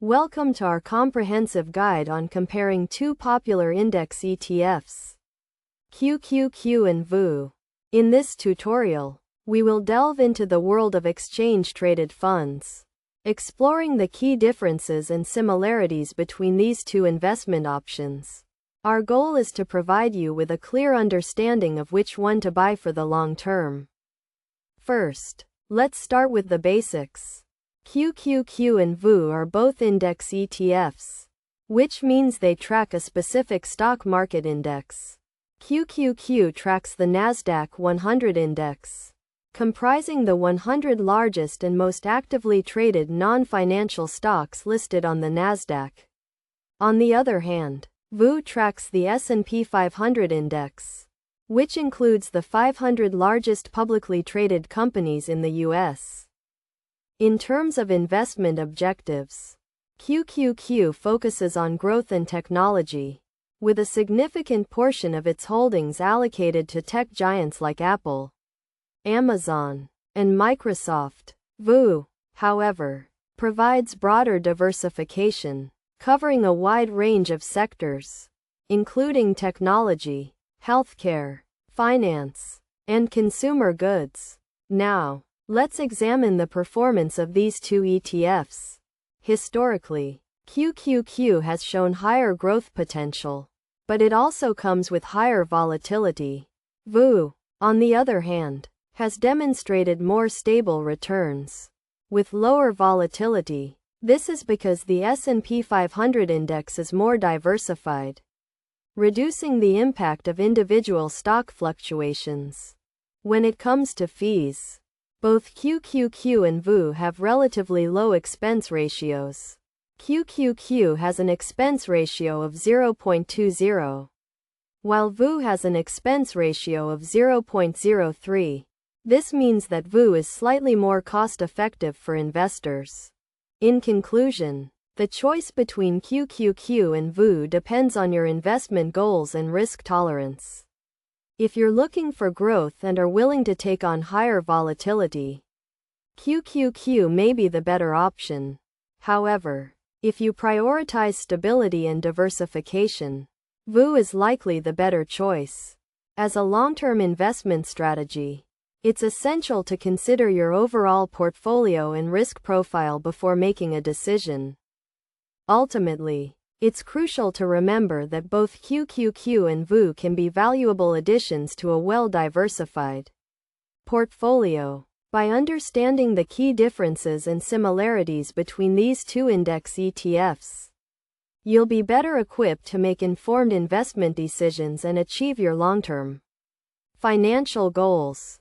Welcome to our comprehensive guide on comparing two popular index ETFs, QQQ and VOO. In this tutorial, we will delve into the world of exchange-traded funds, exploring the key differences and similarities between these two investment options. Our goal is to provide you with a clear understanding of which one to buy for the long term. First, let's start with the basics. QQQ and VOO are both index ETFs, which means they track a specific stock market index. QQQ tracks the Nasdaq 100 index, comprising the 100 largest and most actively traded non-financial stocks listed on the Nasdaq. On the other hand, VOO tracks the S&P 500 index, which includes the 500 largest publicly traded companies in the U.S. In terms of investment objectives, QQQ focuses on growth and technology, with a significant portion of its holdings allocated to tech giants like Apple, Amazon, and Microsoft. VOO, however, provides broader diversification, covering a wide range of sectors, including technology, healthcare, finance, and consumer goods. Now, let's examine the performance of these two ETFs. Historically, QQQ has shown higher growth potential, but it also comes with higher volatility. VOO, on the other hand, has demonstrated more stable returns, with lower volatility. This is because the S&P 500 index is more diversified, reducing the impact of individual stock fluctuations. When it comes to fees, both QQQ and VOO have relatively low expense ratios. QQQ has an expense ratio of 0.20, while VOO has an expense ratio of 0.03. This means that VOO is slightly more cost-effective for investors. In conclusion, the choice between QQQ and VOO depends on your investment goals and risk tolerance. If you're looking for growth and are willing to take on higher volatility, QQQ may be the better option. However, if you prioritize stability and diversification, VOO is likely the better choice. As a long-term investment strategy, it's essential to consider your overall portfolio and risk profile before making a decision. Ultimately, it's crucial to remember that both QQQ and VOO can be valuable additions to a well-diversified portfolio. By understanding the key differences and similarities between these two index ETFs, you'll be better equipped to make informed investment decisions and achieve your long-term financial goals.